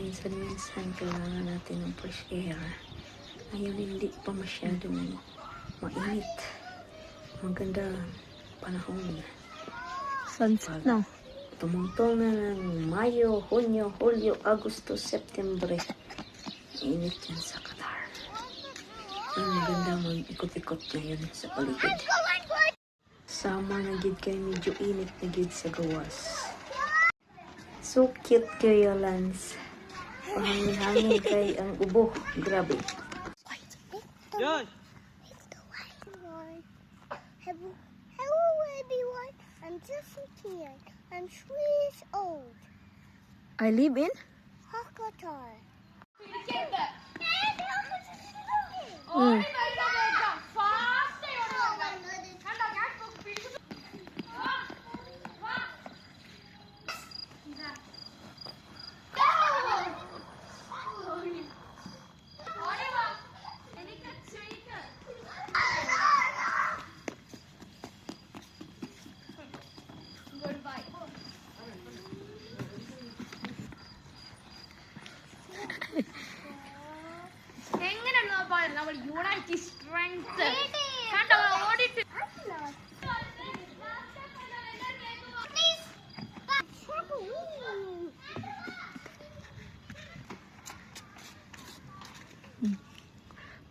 Paminsan-minsan kailangan natin ng fresh air. Ngayon hindi pa masyadong mainit. Maganda panahon. Sunset na. Tumungtong na ng Mayo, Hunyo, Hulyo, Agosto, Septembre. Init yan sa Qatar. Maganda mag-ikot-ikot ngayon sa paligid. Summer na gid kay medyo init na gid sa gawas. So cute kayo, Lance. Pahangin-hangin kay ang ubo. Grabe. Yan! Hello everyone, I'm Justin Kian. I'm 3 years old. I live in? Hakatar. Mm. Unity strength. Kanda ഓടിട്ട്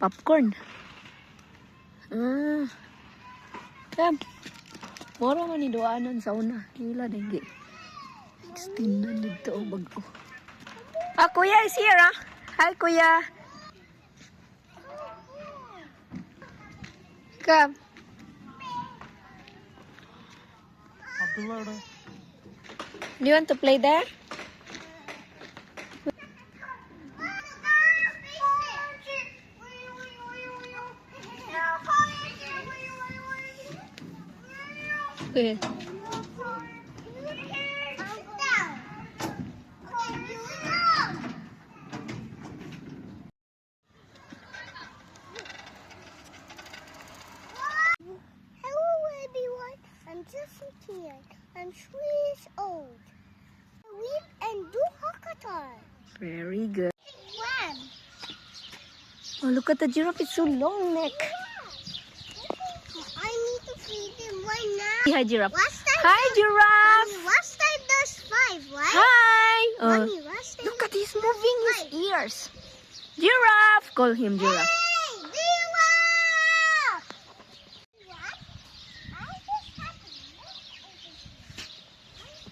Popcorn. Kam. Moro man ni doanon sa una. Kila dengge. 16 na dito o bago. Ah, kuya is here ah. Hi, kuya. Come. Do you want to play there? Okay. I'm Justin Kian. I'm 3 years old. I live in Hakatar. Very good. When? Oh, look at the giraffe. It's so long neck. I need to feed him right now. Hi, giraffe. Last time Hi, giraffe. Mommy, last time there's 5, right? Hi. Oh, Mommy, last time look at he's moving his ears. Giraffe. Call him giraffe. Hey, giraffe! What? I just had to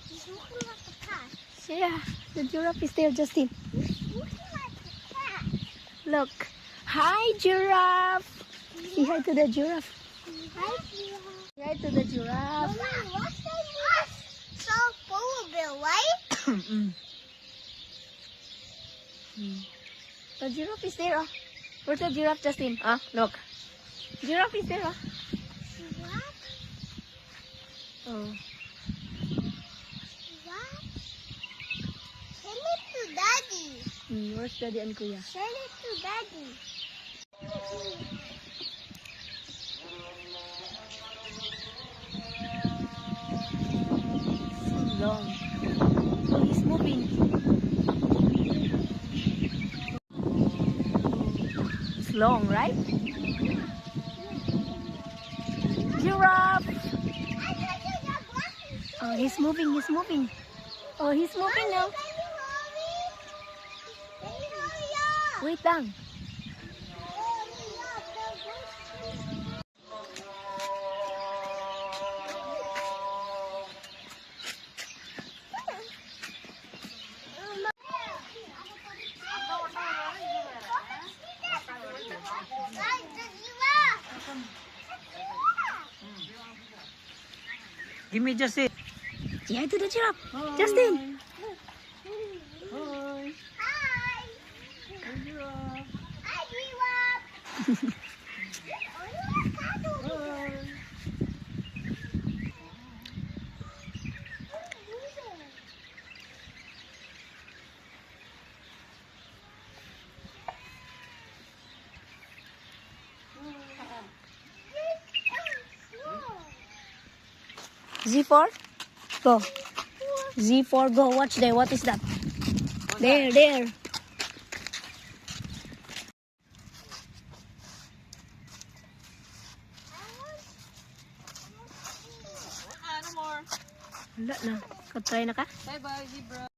He's looking like a cat. Yeah, the giraffe is there, Justin. He's looking like a cat. Look. Hi, giraffe. Say hi to the giraffe. Hi, giraffe. Say hi to the giraffe. Mommy, last time we saw polar bear, right? The giraffe is there. Oh. Where's the giraffe, Justin? Ah, look. Giraffe is there. Oh. What? Oh. What? Send it to Daddy. Where's Daddy and Kuya? Send it to Daddy. So long. Oh, he's moving. It's long, right? Giraffe! Oh, he's moving, he's moving. Oh, he's moving now. Wait lang. Give me just it. Say hi to the giraffe. Justin. Hi. Hi. Hi, giraffe. Z4, go. Z4, go. Watch there. What is that? There. Wala na. Katry na ka? Bye-bye, zebra.